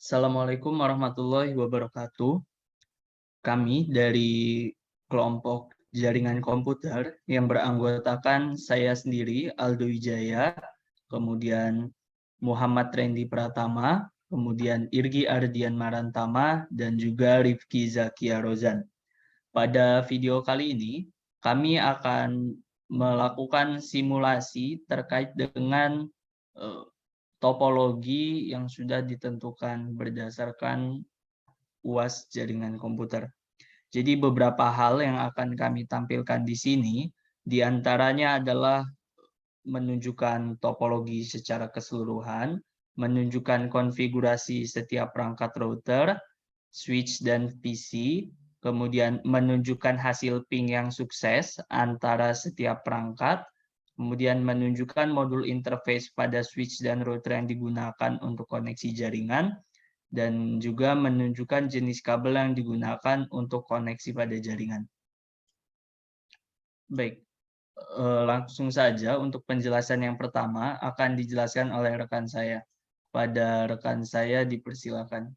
Assalamualaikum warahmatullahi wabarakatuh. Kami dari kelompok jaringan komputer yang beranggotakan saya sendiri, Aldo Wijaya, kemudian Muhammad Rendi Pratama, kemudian Irgi Ardian Marantama, dan juga Rifki Zakia Rozan. Pada video kali ini, kami akan melakukan simulasi terkait dengan eh, topologi yang sudah ditentukan berdasarkan UAS jaringan komputer. Jadi beberapa hal yang akan kami tampilkan di sini, diantaranya adalah menunjukkan topologi secara keseluruhan, menunjukkan konfigurasi setiap perangkat router, switch, dan PC, kemudian menunjukkan hasil ping yang sukses antara setiap perangkat, kemudian menunjukkan modul interface pada switch dan router yang digunakan untuk koneksi jaringan, dan juga menunjukkan jenis kabel yang digunakan untuk koneksi pada jaringan. Baik, langsung saja untuk penjelasan yang pertama akan dijelaskan oleh rekan saya. Pada rekan saya dipersilakan.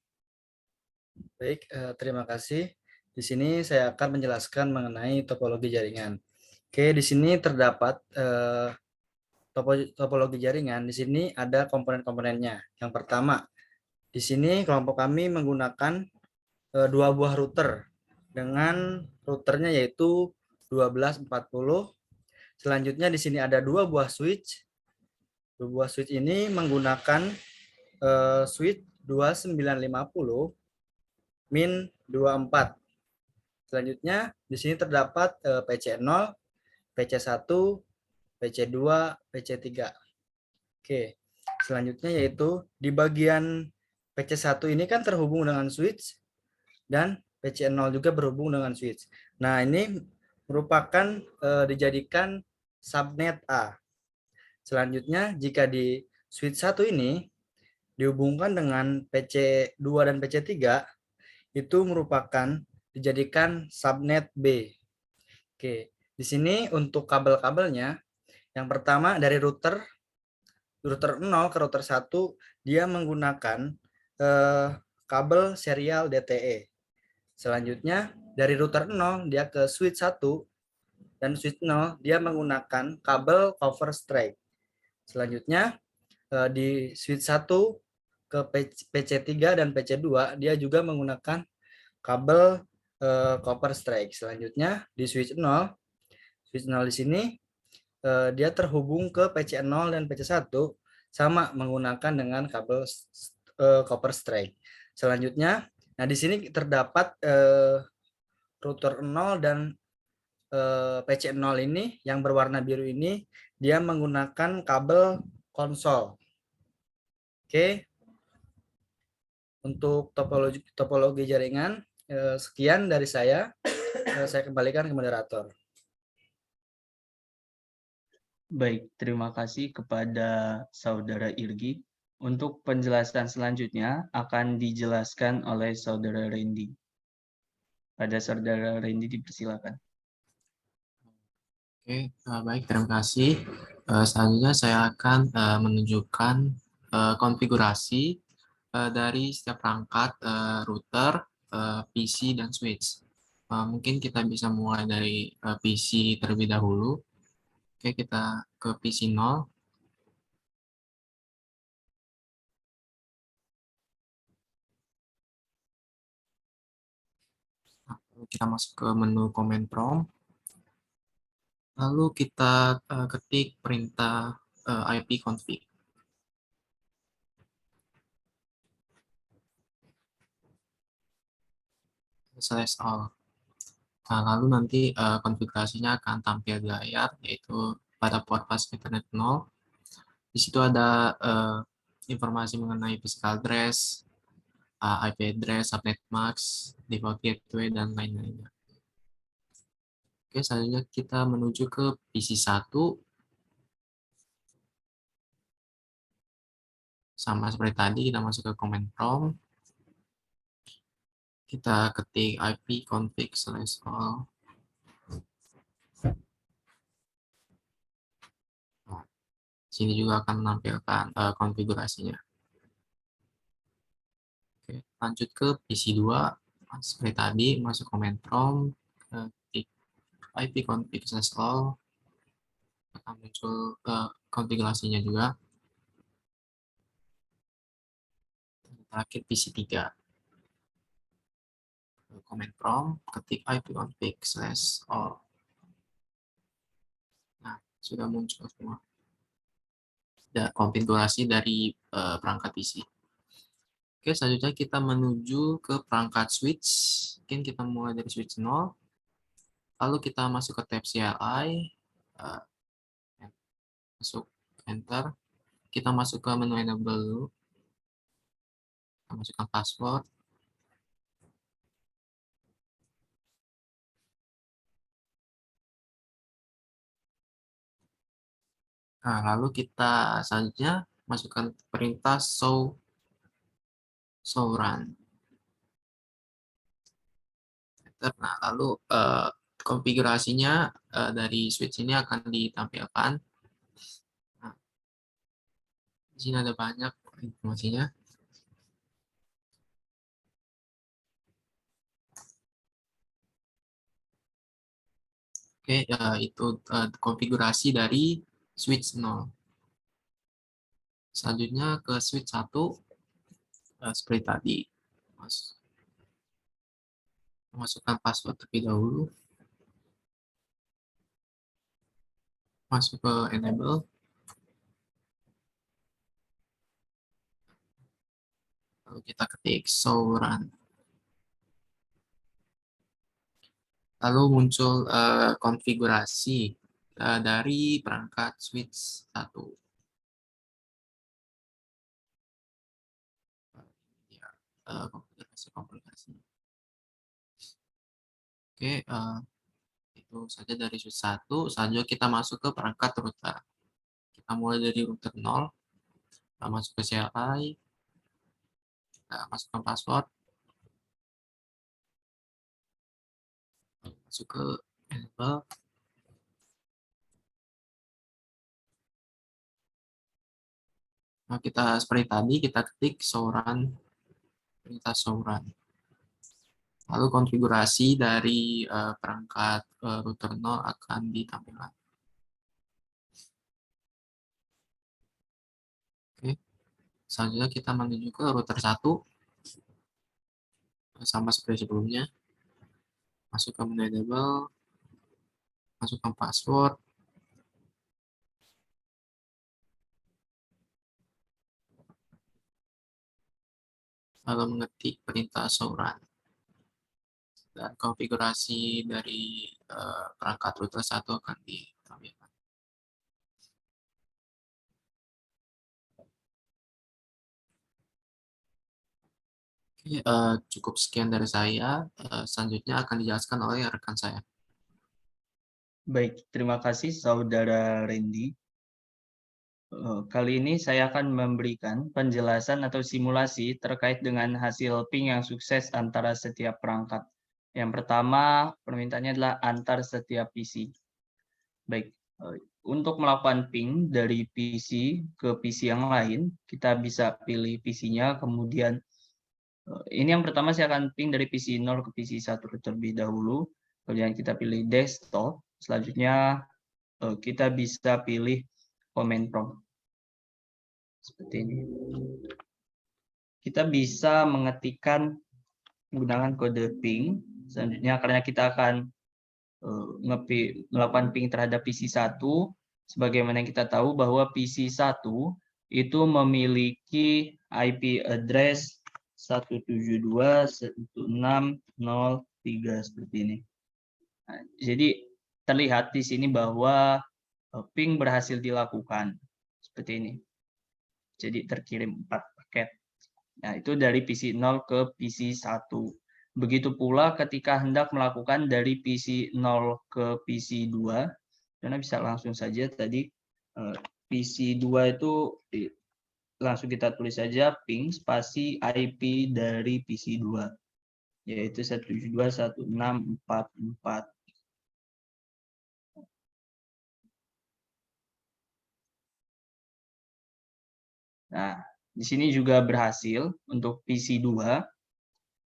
Baik, terima kasih. Di sini saya akan menjelaskan mengenai topologi jaringan. Oke, di sini terdapat topologi jaringan. Di sini ada komponen-komponennya. Yang pertama, di sini kelompok kami menggunakan dua buah router dengan routernya yaitu 1240. Selanjutnya di sini ada dua buah switch. Dua buah switch ini menggunakan switch 2950 min 24. Selanjutnya di sini terdapat PC0, PC1, PC2, PC3. Oke. Selanjutnya yaitu di bagian PC1 ini kan terhubung dengan switch dan PC0 juga berhubung dengan switch. Nah, ini merupakan dijadikan subnet A. Selanjutnya jika di switch 1 ini dihubungkan dengan PC2 dan PC3, itu merupakan dijadikan subnet B. Oke, di sini untuk kabel-kabelnya, yang pertama dari router 0 ke router 1 dia menggunakan kabel serial DTE. Selanjutnya dari router 0 dia ke switch 1 dan switch 0 dia menggunakan kabel cover strike. Selanjutnya di switch 1 ke PC3 dan PC2 dia juga menggunakan kabel copper strike. Selanjutnya di switch 0 di sini dia terhubung ke PC0 dan PC1 sama menggunakan dengan kabel copper strike. Selanjutnya, nah di sini terdapat router 0 dan PC0 ini yang berwarna biru ini dia menggunakan kabel konsol. Oke. Untuk topologi jaringan sekian dari saya kembalikan ke moderator. Baik, terima kasih kepada Saudara Irgi. Untuk penjelasan selanjutnya akan dijelaskan oleh Saudara Randy. Pada Saudara Randy dipersilakan. Oke, baik, terima kasih. Selanjutnya saya akan menunjukkan konfigurasi dari setiap perangkat router, PC, dan switch. Mungkin kita bisa mulai dari PC terlebih dahulu. Oke, kita ke PC 0. Kita masuk ke menu command prompt. Lalu kita ketik perintah ipconfig. Select all. Nah, lalu nanti konfigurasinya akan tampil di layar, yaitu pada port bus Ethernet 0. Di situ ada informasi mengenai physical address, IP address, subnet mask, default gateway, dan lain-lainnya. Oke, selanjutnya kita menuju ke PC 1. Sama seperti tadi, kita masuk ke command prompt. Kita ketik ipconfig/all. Nah, sini juga akan menampilkan konfigurasinya. Oke, lanjut ke PC2. Seperti tadi, masuk command prompt, ketik ipconfig/all, akan muncul konfigurasinya juga. Terakhir PC3. Command prompt, ketik ipconfig/all. Nah, sudah muncul semua. Ada konfigurasi dari perangkat PC. Oke, selanjutnya kita menuju ke perangkat switch. Mungkin kita mulai dari switch 0. Lalu kita masuk ke tab CLI. eh, Masuk enter. Kita masuk ke menu enable dulu. Kita masukkan password. Nah, lalu kita selanjutnya masukkan perintah show run. Nah, lalu konfigurasinya dari switch ini akan ditampilkan. Nah, di sini ada banyak informasinya. Oke, itu konfigurasi dari switch 0. Selanjutnya ke switch 1, seperti tadi. Masukkan password terlebih dahulu. Masuk ke enable. Lalu kita ketik show run. Lalu muncul konfigurasi dari perangkat switch 1. Ya, konfigurasi. Oke, itu saja dari switch 1. Selanjutnya kita masuk ke perangkat router. Kita mulai dari router 0. Kita masuk ke CLI. Kita masukkan password. Masuk ke enable. Nah, kita seperti tadi, kita ketik show run, perintah show run. Lalu konfigurasi dari perangkat router 0 akan ditampilkan. Oke. Selanjutnya kita menuju ke router 1. Sama seperti sebelumnya. Masuk ke menu enable. Masukkan password. Lalu mengetik perintah show run. Dan konfigurasi dari perangkat router 1 akan ditampilkan. Oke, cukup sekian dari saya. Selanjutnya akan dijelaskan oleh rekan saya. Baik, terima kasih Saudara Randy. Kali ini saya akan memberikan penjelasan atau simulasi terkait dengan hasil ping yang sukses antara setiap perangkat. Yang pertama, permintaannya adalah antar setiap PC. Baik, untuk melakukan ping dari PC ke PC yang lain, kita bisa pilih PC-nya, kemudian ini yang pertama saya akan ping dari PC 0 ke PC 1 terlebih dahulu, kemudian kita pilih desktop, selanjutnya kita bisa pilih command prompt. Seperti ini. Kita bisa mengetikkan menggunakan kode ping. Selanjutnya karena kita akan melakukan ping terhadap PC 1, sebagaimana kita tahu bahwa PC 1 itu memiliki IP address 172.168.0.3 seperti ini. Nah, jadi terlihat di sini bahwa ping berhasil dilakukan seperti ini. Jadi terkirim 4 paket. Nah, itu dari PC 0 ke PC 1. Begitu pula ketika hendak melakukan dari PC 0 ke PC 2, karena bisa langsung saja tadi PC 2 itu langsung kita tulis saja ping spasi IP dari PC 2, yaitu 172.168.0.4. Nah, di sini juga berhasil untuk PC2.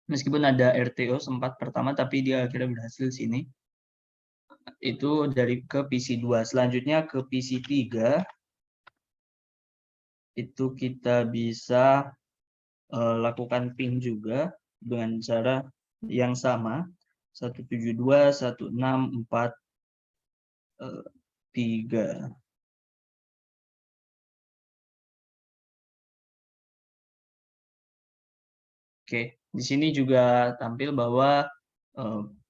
Meskipun ada RTO sempat pertama, tapi dia akhirnya berhasil sini. Itu dari ke PC2. Selanjutnya ke PC3. Itu kita bisa lakukan ping juga dengan cara yang sama. 172.168.3. Oke, di sini juga tampil bahwa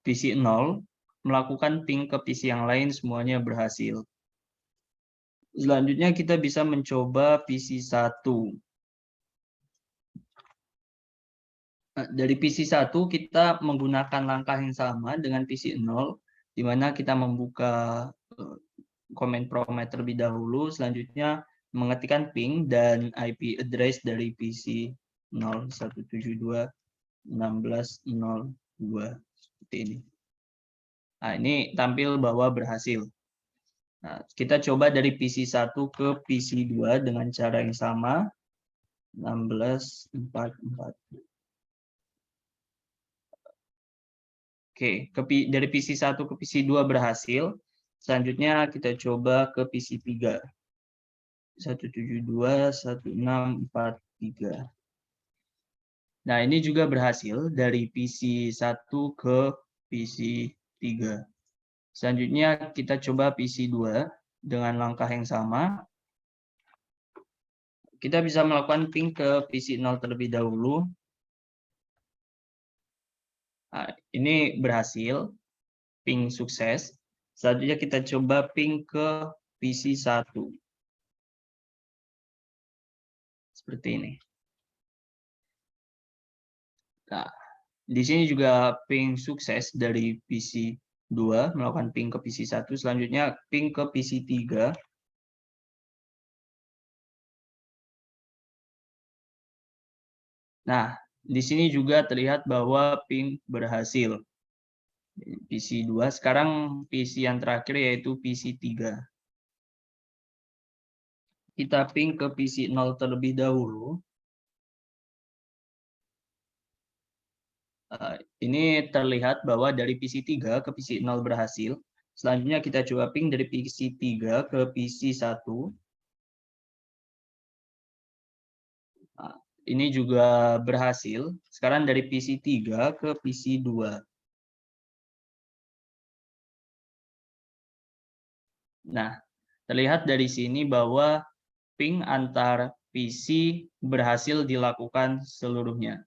PC 0 melakukan ping ke PC yang lain semuanya berhasil. Selanjutnya kita bisa mencoba PC 1. Dari PC 1 kita menggunakan langkah yang sama dengan PC 0, di mana kita membuka command prompt terlebih dahulu, selanjutnya mengetikkan ping dan IP address dari PC 0.172.16.02 seperti ini. Nah, ini tampil bahwa berhasil. Nah, kita coba dari PC 1 ke PC 2 dengan cara yang sama, 16.44. Oke, dari PC 1 ke PC 2 berhasil. Selanjutnya kita coba ke PC 3. 172.1643. Nah, ini juga berhasil dari PC 1 ke PC 3. Selanjutnya kita coba PC 2 dengan langkah yang sama. Kita bisa melakukan ping ke PC 0 terlebih dahulu. Nah, ini berhasil, ping sukses. Selanjutnya kita coba ping ke PC 1. Seperti ini. Nah, di sini juga ping sukses dari PC 2, melakukan ping ke PC 1. Selanjutnya ping ke PC 3. Nah, di sini juga terlihat bahwa ping berhasil. PC 2, sekarang PC yang terakhir yaitu PC 3. Kita ping ke PC 0 terlebih dahulu. Ini terlihat bahwa dari PC 3 ke PC 0 berhasil. Selanjutnya kita coba ping dari PC 3 ke PC 1. Ini juga berhasil. Sekarang dari PC 3 ke PC 2. Nah, terlihat dari sini bahwa ping antar PC berhasil dilakukan seluruhnya.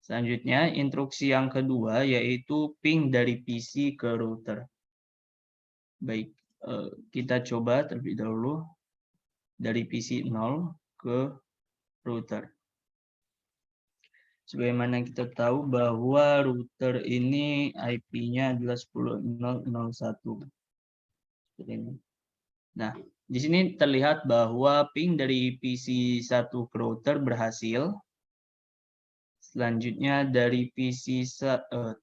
Selanjutnya, instruksi yang kedua yaitu ping dari PC ke router. Baik, kita coba terlebih dahulu dari PC 0 ke router. Sebagaimana kita tahu bahwa router ini IP-nya adalah 10.0.0.1. Nah, di sini terlihat bahwa ping dari PC 1 ke router berhasil. Selanjutnya dari PC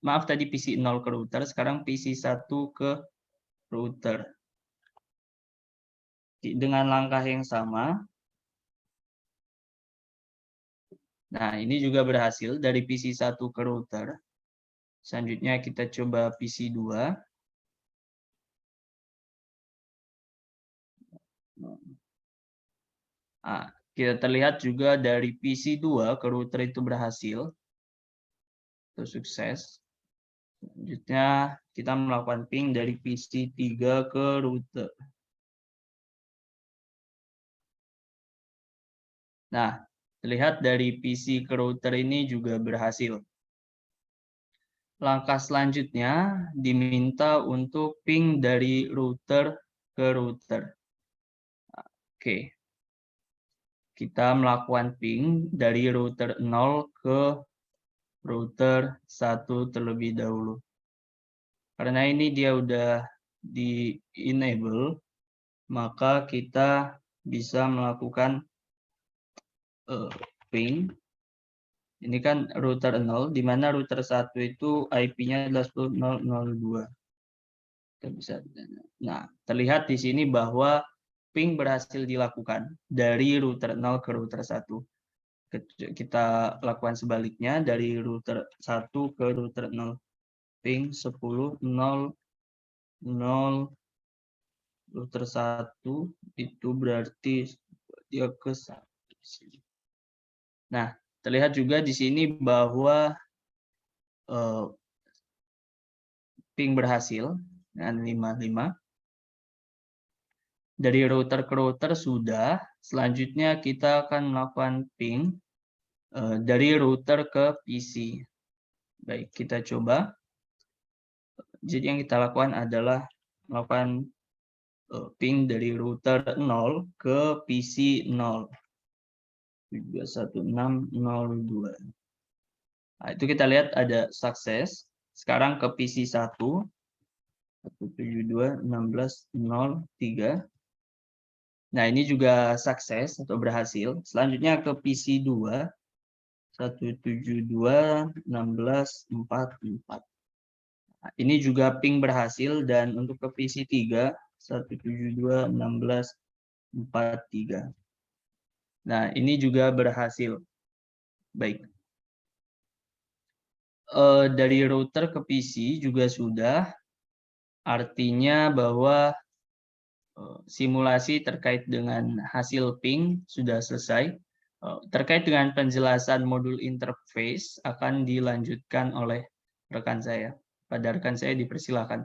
tadi PC 0 ke router, sekarang PC 1 ke router. Dengan langkah yang sama. Nah, ini juga berhasil dari PC 1 ke router. Selanjutnya kita coba PC 2. Nah, kita terlihat juga dari PC 2 ke router itu berhasil. Itu sukses. Selanjutnya kita melakukan ping dari PC 3 ke router. Nah, terlihat dari PC ke router ini juga berhasil. Langkah selanjutnya diminta untuk ping dari router ke router. Oke. Kita melakukan ping dari router 0 ke router 1 terlebih dahulu. Karena ini dia udah di-enable, maka kita bisa melakukan ping. Ini kan router 0, di mana router 1 itu IP-nya adalah 10.0.0.2. Nah, terlihat di sini bahwa ping berhasil dilakukan dari router 0 ke router 1. Kita lakukan sebaliknya dari router 1 ke router 0. Ping 10.0.0 router 1 itu berarti dia ke 1. Nah, terlihat juga di sini bahwa ping berhasil dengan 55. Dari router ke router sudah, selanjutnya kita akan melakukan ping dari router ke PC. Baik, kita coba. Jadi yang kita lakukan adalah melakukan ping dari router 0 ke PC 0. 216.0.2. Nah, itu kita lihat ada sukses. Sekarang ke PC 1. 172.16.0.3. Nah, ini juga sukses atau berhasil. Selanjutnya ke PC 2. 172.16.4.4. Nah, ini juga ping berhasil, dan untuk ke PC 3 172.16.4.3. Nah, ini juga berhasil. Baik. Dari router ke PC juga sudah, artinya bahwa simulasi terkait dengan hasil ping sudah selesai. Terkait dengan penjelasan modul interface akan dilanjutkan oleh rekan saya. Pada rekan saya dipersilakan.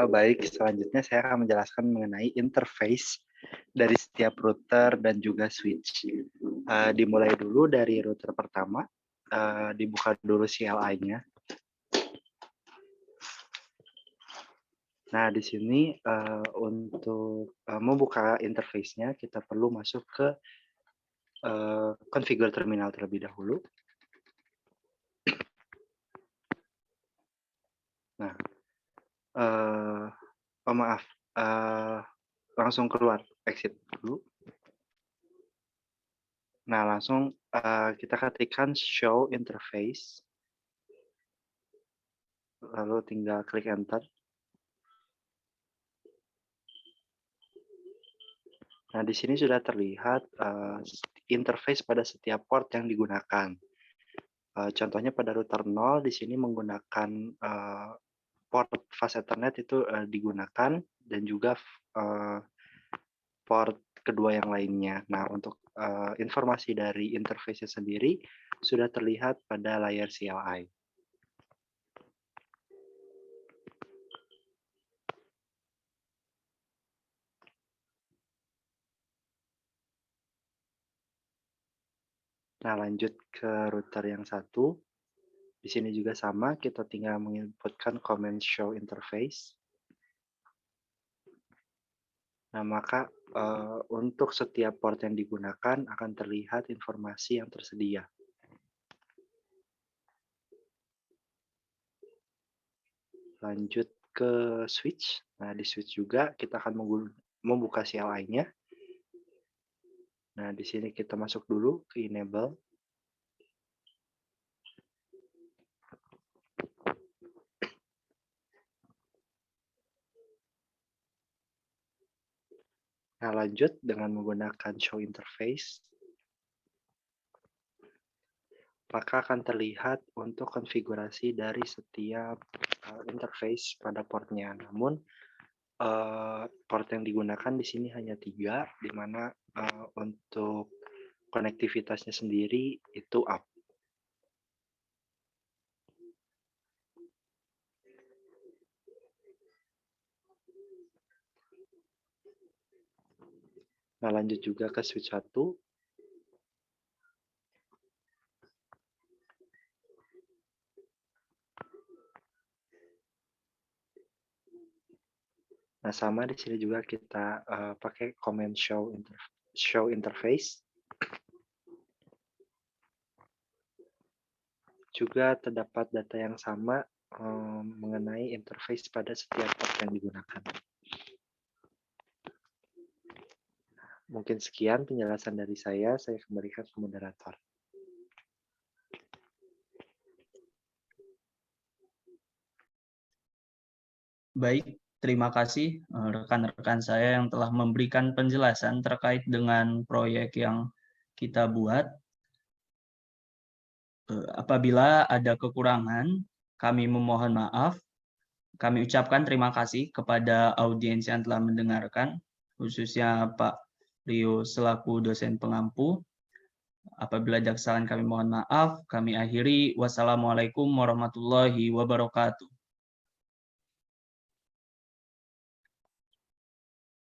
Baik, selanjutnya saya akan menjelaskan mengenai interface dari setiap router dan juga switch. Dimulai dulu dari router pertama, dibuka dulu CLI-nya. Nah, di sini untuk membuka interface-nya, kita perlu masuk ke configure terminal terlebih dahulu. Nah, maaf, langsung keluar, exit dulu. Nah, langsung kita ketikkan show interface. Lalu tinggal klik enter. Nah, di sini sudah terlihat interface pada setiap port yang digunakan. Contohnya pada router 0 di sini menggunakan port fast Ethernet itu digunakan, dan juga port kedua yang lainnya. Nah, untuk informasi dari interface sendiri sudah terlihat pada layar CLI. Nah, lanjut ke router yang satu. Di sini juga sama, kita tinggal menginputkan command show interface. Nah, maka untuk setiap port yang digunakan akan terlihat informasi yang tersedia. Lanjut ke switch. Nah, di switch juga kita akan membuka CLI-nya. Nah, di sini kita masuk dulu ke enable. Nah, lanjut dengan menggunakan show interface. Maka akan terlihat untuk konfigurasi dari setiap interface pada portnya. Namun, port yang digunakan di sini hanya 3, di mana untuk konektivitasnya sendiri itu up. Nah, lanjut juga ke switch 1. Nah, sama di sini juga kita pakai command show interface. Juga terdapat data yang sama mengenai interface pada setiap port yang digunakan. Mungkin sekian penjelasan dari saya kembalikan ke moderator. Baik, terima kasih rekan-rekan saya yang telah memberikan penjelasan terkait dengan proyek yang kita buat. Apabila ada kekurangan, kami memohon maaf. Kami ucapkan terima kasih kepada audiens yang telah mendengarkan, khususnya Pak Rio selaku dosen pengampu. Apabila ada kesalahan kami mohon maaf. Kami akhiri. Wassalamualaikum warahmatullahi wabarakatuh.